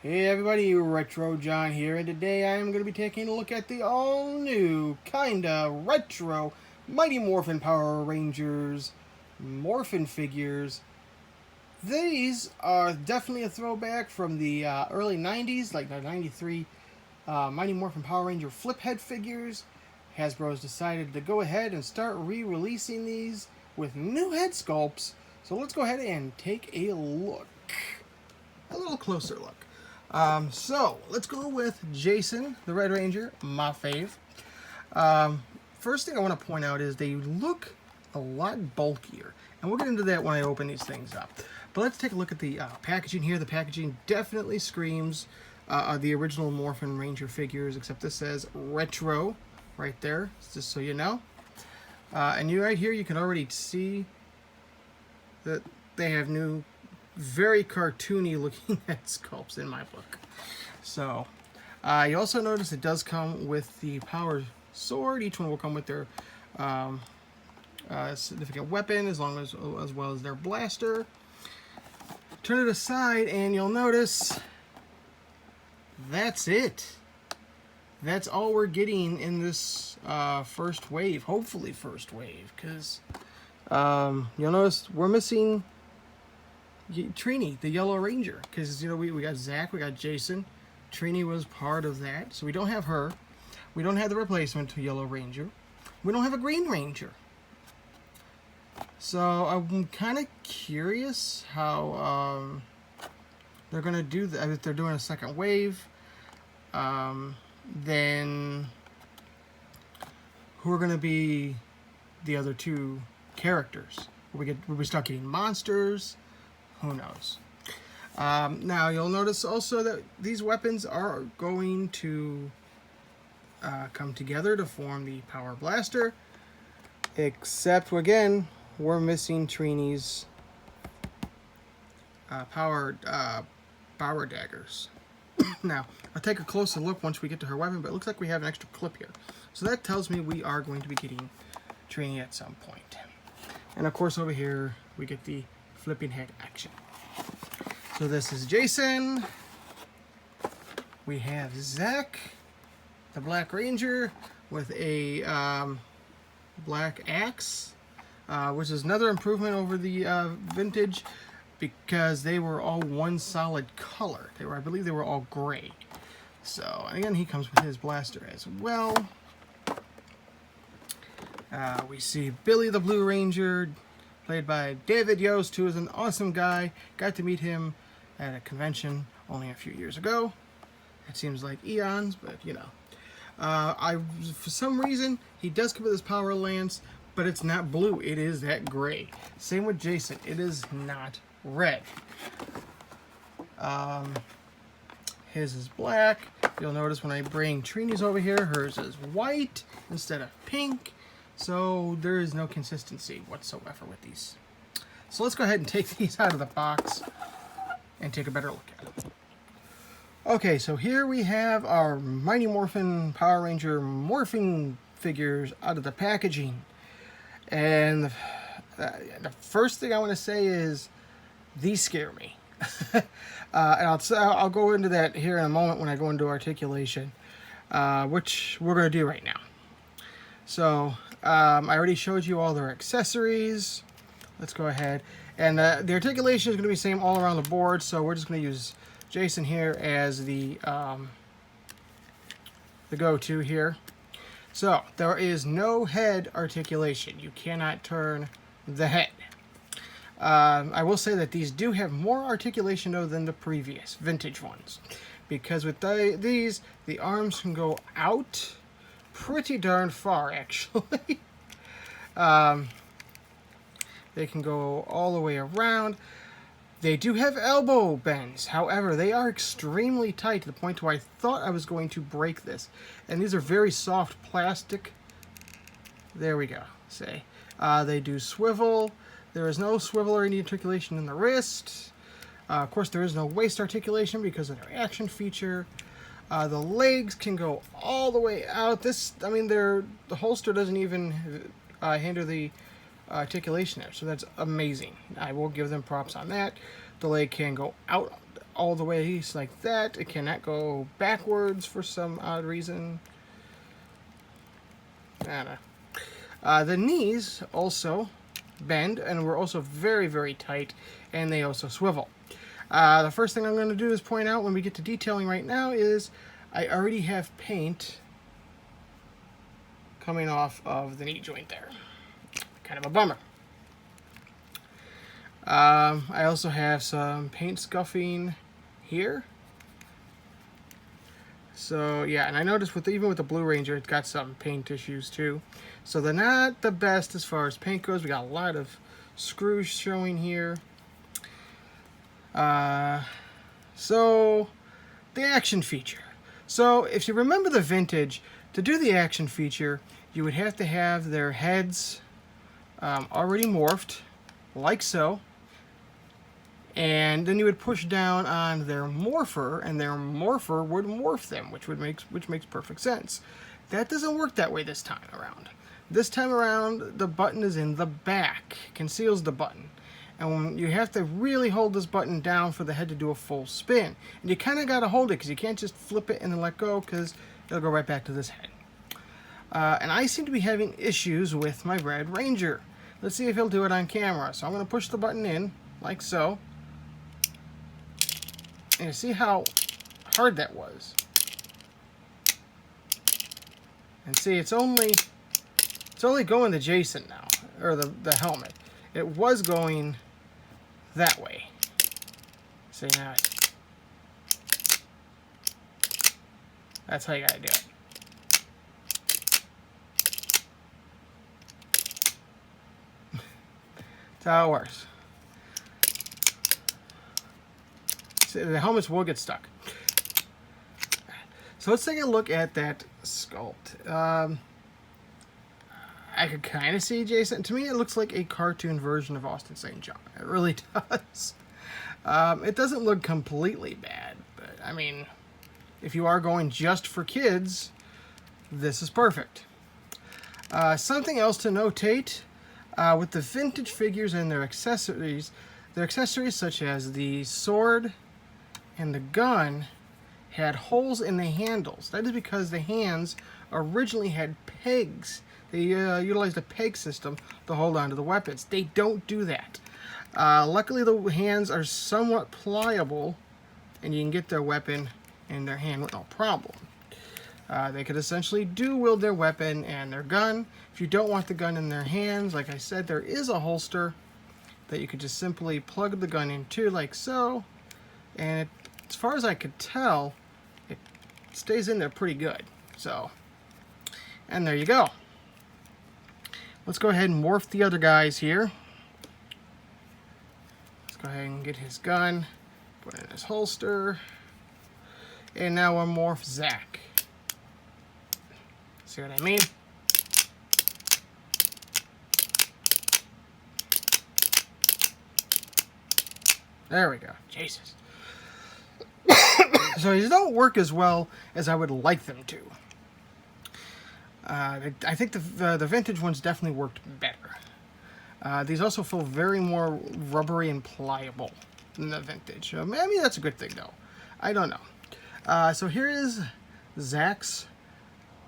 Hey everybody, Retro John here, and today I am going to be taking a look at the all-new, kinda retro Mighty Morphin Power Rangers Morphin figures. These are definitely a throwback from the early 90s, like the 93 Mighty Morphin Power Ranger flip head figures. Hasbro's decided to go ahead and start re-releasing these with new head sculpts, so let's go ahead and take a look. A little closer look. So let's go with Jason, the Red Ranger, my fave. First thing I want to point out is they look a lot bulkier, and we'll get into that when I open these things up. But let's take a look at the packaging here. The packaging definitely screams the original Morphin Ranger figures, except this says retro right there, just so you know. And right here you can already see that they have new, very cartoony looking head sculpts in my book. So you also notice it does come with the power sword. Each one will come with their significant weapon, as well as their blaster. Turn it aside and you'll notice that's it. That's all we're getting in this first wave, hopefully first wave, because you'll notice we're missing Trini, the Yellow Ranger, because we got Zach, we got Jason. Trini was part of that, so we don't have her. We don't have the replacement Yellow Ranger. We don't have a Green Ranger. So I'm kind of curious how they're going to do that. If they're doing a second wave, then who are going to be the other two characters? Will we start getting monsters? Who knows? Now you'll notice also that these weapons are going to come together to form the Power Blaster, except again we're missing Trini's power daggers. Now I'll take a closer look once we get to her weapon, but it looks like we have an extra clip here, so that tells me we are going to be getting Trini at some point. And of course over here we get the flipping head action. So this is Jason. We have Zach, the Black Ranger, with a black axe, which is another improvement over the vintage, because they were all one solid color. I believe they were all gray. So, and again, he comes with his blaster as well. We see Billy the Blue Ranger, played by David Yost, who is an awesome guy. Got to meet him at a convention only a few years ago. It seems like eons, but you know. For some reason, he does come with his power lance, but it's not blue. It is that gray. Same with Jason. It is not red. His is black. You'll notice when I bring Trini's over here, hers is white instead of pink. So there is no consistency whatsoever with these. So let's go ahead and take these out of the box and take a better look at them. Okay, so here we have our Mighty Morphin Power Ranger Morphing figures out of the packaging. And the first thing I want to say is these scare me. And I'll go into that here in a moment when I go into articulation, which we're going to do right now. So I already showed you all their accessories. Let's go ahead. And the articulation is going to be the same all around the board, so we're just going to use Jason here as the go-to here. So there is no head articulation. You cannot turn the head. I will say that these do have more articulation though than the previous vintage ones, because with these, the arms can go out pretty darn far, actually. They can go all the way around. They do have elbow bends. However, they are extremely tight to the point where I thought I was going to break this. And these are very soft plastic. There we go. Say, they do swivel. There is no swivel or any articulation in the wrist. Of course, there is no waist articulation because of their action feature. The legs can go all the way out. The holster doesn't even hinder the articulation there, so that's amazing. I will give them props on that. The leg can go out all the way like that. It cannot go backwards for some odd reason. I don't know. The knees also bend, and we're also very, very tight, and they also swivel. The first thing I'm going to do is point out when we get to detailing right now is I already have paint coming off of the knee joint there. Kind of a bummer. I also have some paint scuffing here. So yeah, and I noticed even with the Blue Ranger, it's got some paint issues too. So they're not the best as far as paint goes. We got a lot of screws showing here. So the action feature. So if you remember the vintage, to do the action feature, you would have to have their heads already morphed, like so. And then you would push down on their morpher, and their morpher would morph them, which makes perfect sense. That doesn't work that way this time around. This time around, the button is in the back, conceals the button. And you have to really hold this button down for the head to do a full spin. And you kind of got to hold it, because you can't just flip it and then let go, because it'll go right back to this head. And I seem to be having issues with my Red Ranger. Let's see if he'll do it on camera. So I'm going to push the button in, like so. And you see how hard that was. And see, it's only going to Jason now, or the helmet. It was going that way. See, now that's how you gotta do it. That's how it works. See, the helmets will get stuck. So let's take a look at that sculpt. I could kind of see Jason. To me, it looks like a cartoon version of Austin St. John. It really does. It doesn't look completely bad, but I mean, if you are going just for kids, this is perfect. Something else to notate, with the vintage figures and their accessories such as the sword and the gun had holes in the handles. That is because the hands originally had pegs. They utilized a peg system to hold on to the weapons. They don't do that. Luckily, the hands are somewhat pliable, and you can get their weapon in their hand with no problem. They could essentially dual-wield their weapon and their gun. If you don't want the gun in their hands, like I said, there is a holster that you could just simply plug the gun into, like so. And as far as I could tell, it stays in there pretty good. So, and there you go. Let's go ahead and morph the other guys here. Let's go ahead and get his gun, put it in his holster. And now we'll morph Zach. See what I mean? There we go. Jesus. So these don't work as well as I would like them to. I think the vintage ones definitely worked better. These also feel very more rubbery and pliable than the vintage. I mean, that's a good thing, though. I don't know. So here is Zach's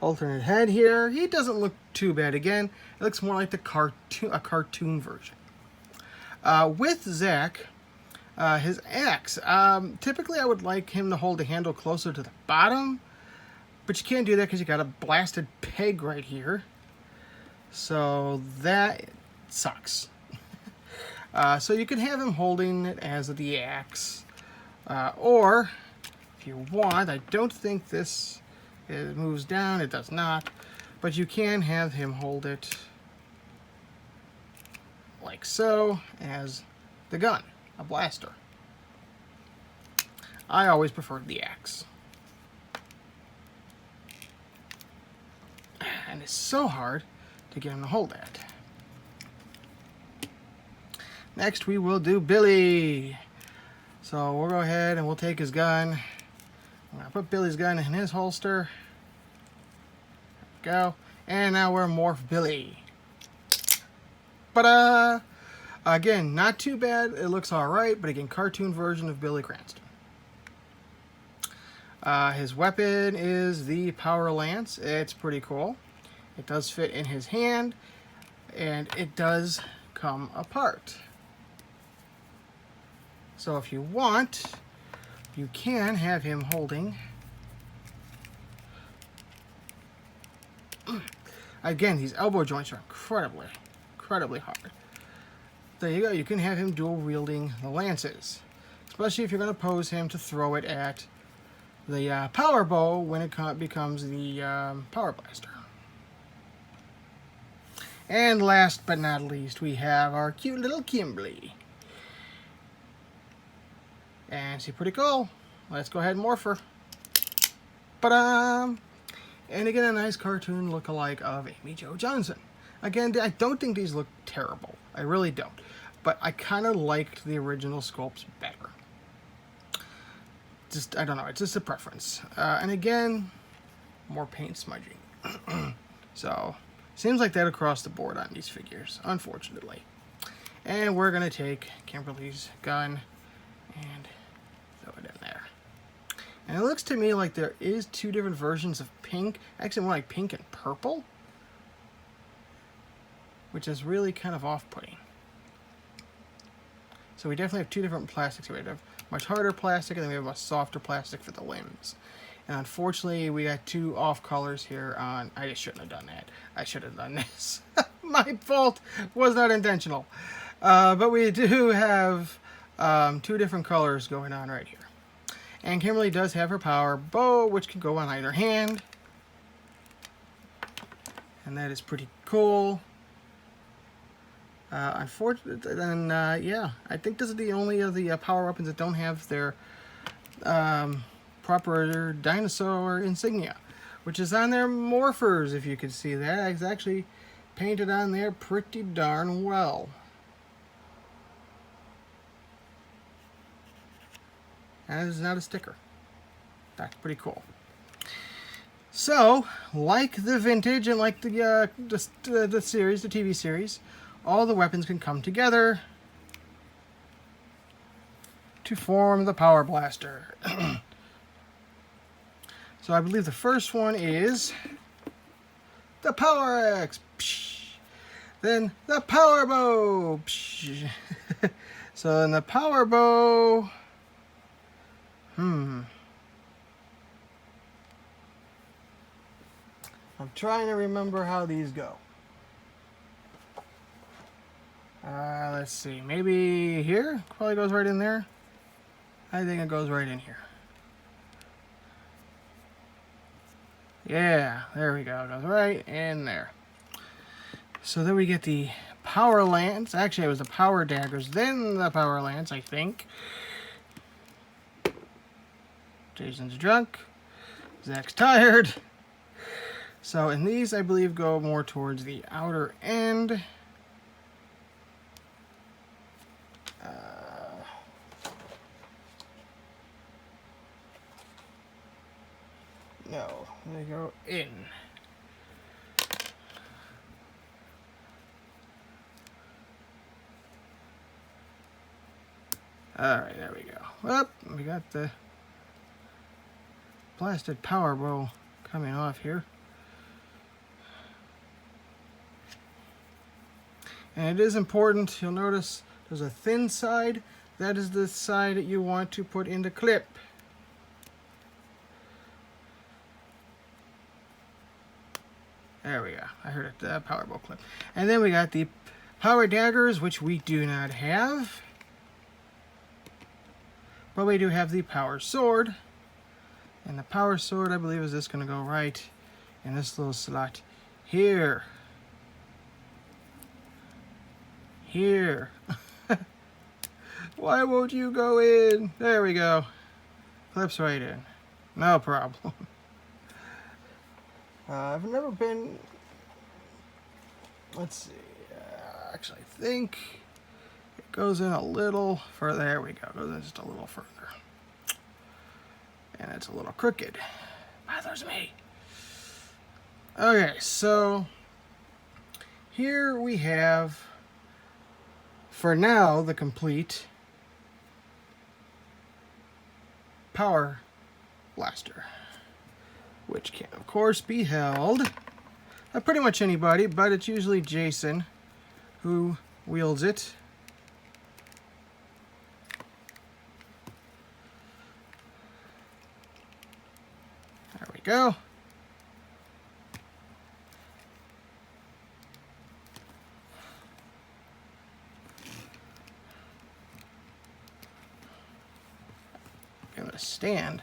alternate head here. He doesn't look too bad. Again, it looks more like a cartoon version. With Zach, his axe. Typically, I would like him to hold the handle closer to the bottom. But you can't do that because you got a blasted peg right here. So that sucks. So you can have him holding it as the axe. Or, if you want, I don't think this moves down. It does not. But you can have him hold it like so as the gun, a blaster. I always preferred the axe. And it's so hard to get him to hold that. Next, we will do Billy. So we'll go ahead and we'll take his gun. I'm going to put Billy's gun in his holster. There we go. And now we're Morph Billy. Again, not too bad. It looks alright, but again, cartoon version of Billy Cranston. His weapon is the Power Lance. It's pretty cool. It does fit in his hand, and it does come apart. So if you want, you can have him holding. Again, these elbow joints are incredibly hard. There you go. You can have him dual wielding the lances, especially if you're going to pose him to throw it at the power bow when it becomes the power blaster. And last but not least, we have our cute little Kimberly. And she's pretty cool. Let's go ahead and morph her. Ba-dum! And again, a nice cartoon look-alike of Amy Jo Johnson. Again, I don't think these look terrible. I really don't. But I kind of liked the original sculpts better. Just, I don't know, it's just a preference. And again, more paint smudging. So, seems like that across the board on these figures, unfortunately. And we're going to take Kimberly's gun and throw it in there. And it looks to me like there is two different versions of pink. Actually, more like pink and purple. Which is really kind of off-putting. So we definitely have two different plastics. We have much harder plastic, and then we have a softer plastic for the limbs. And unfortunately, we got two off colors here on... I just shouldn't have done that. I should have done this. My fault. Was not intentional. But we do have two different colors going on right here. And Kimberly does have her power bow, which can go on either hand. And that is pretty cool. Unfortunately, then, yeah, I think this is the only of the power weapons that don't have their proper dinosaur insignia, which is on their morphers, if you can see that. It's actually painted on there pretty darn well. And it's not a sticker. That's pretty cool. So, like the vintage and like the series, the TV series, all the weapons can come together to form the Power Blaster. So I believe the first one is the Power Axe. Then the Power Bow. So in the Power Bow... I'm trying to remember how these go. Let's see. Maybe here? Probably goes right in there. I think it goes right in here. Yeah, there we go. It goes right in there. So then we get the Power Lance. Actually, it was the Power Daggers, then the Power Lance, I think. Jason's drunk. Zach's tired. So, and these, I believe, go more towards the outer end. No, they go in. Alright, there we go. Well, we got the blasted power bow coming off here. And it is important, you'll notice there's a thin side. That is the side that you want to put in the clip. There we go. I heard it, the power bow clip. And then we got the Power Daggers, which we do not have. But we do have the Power Sword. And the Power Sword, I believe, is just going to go right in this little slot here. Here. Why won't you go in? There we go. Clips right in. No problem. I've never been... Let's see. Actually, I think it goes in a little further. There we go. It goes in just a little further. And it's a little crooked. Bothers me. Okay, so here we have, for now, the complete Power blaster, which can, of course, be held by pretty much anybody, but it's usually Jason who wields it. There we go. Give it a stand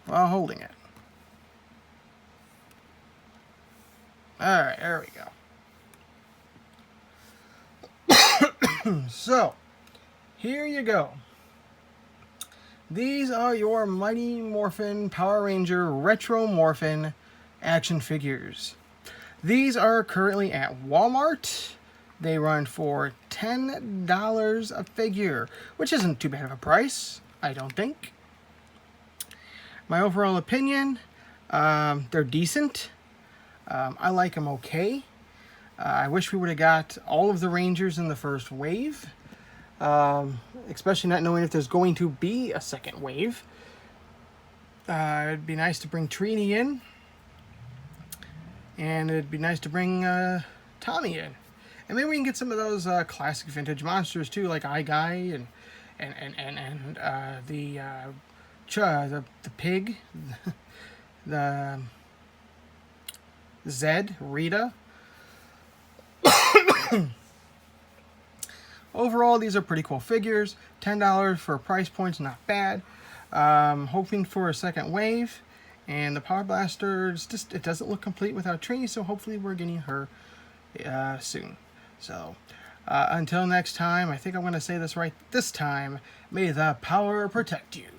while holding it. Alright, there we go. So, here you go. These are your Mighty Morphin Power Ranger Retro Morphin action figures. These are currently at Walmart. They run for $10 a figure, which isn't too bad of a price, I don't think. My overall opinion, they're decent. I like them okay. I wish we would have got all of the Rangers in the first wave. Especially not knowing if there's going to be a second wave. It'd be nice to bring Trini in. And it'd be nice to bring Tommy in. And maybe we can get some of those classic vintage monsters too, like iGuy and the pig, the Zed, Rita. Overall, these are pretty cool figures. $10 for a price point's not bad. Hoping for a second wave. And the Power Blaster, it doesn't look complete without Trini, so hopefully we're getting her soon. So, until next time, I think I'm going to say this right this time. May the power protect you.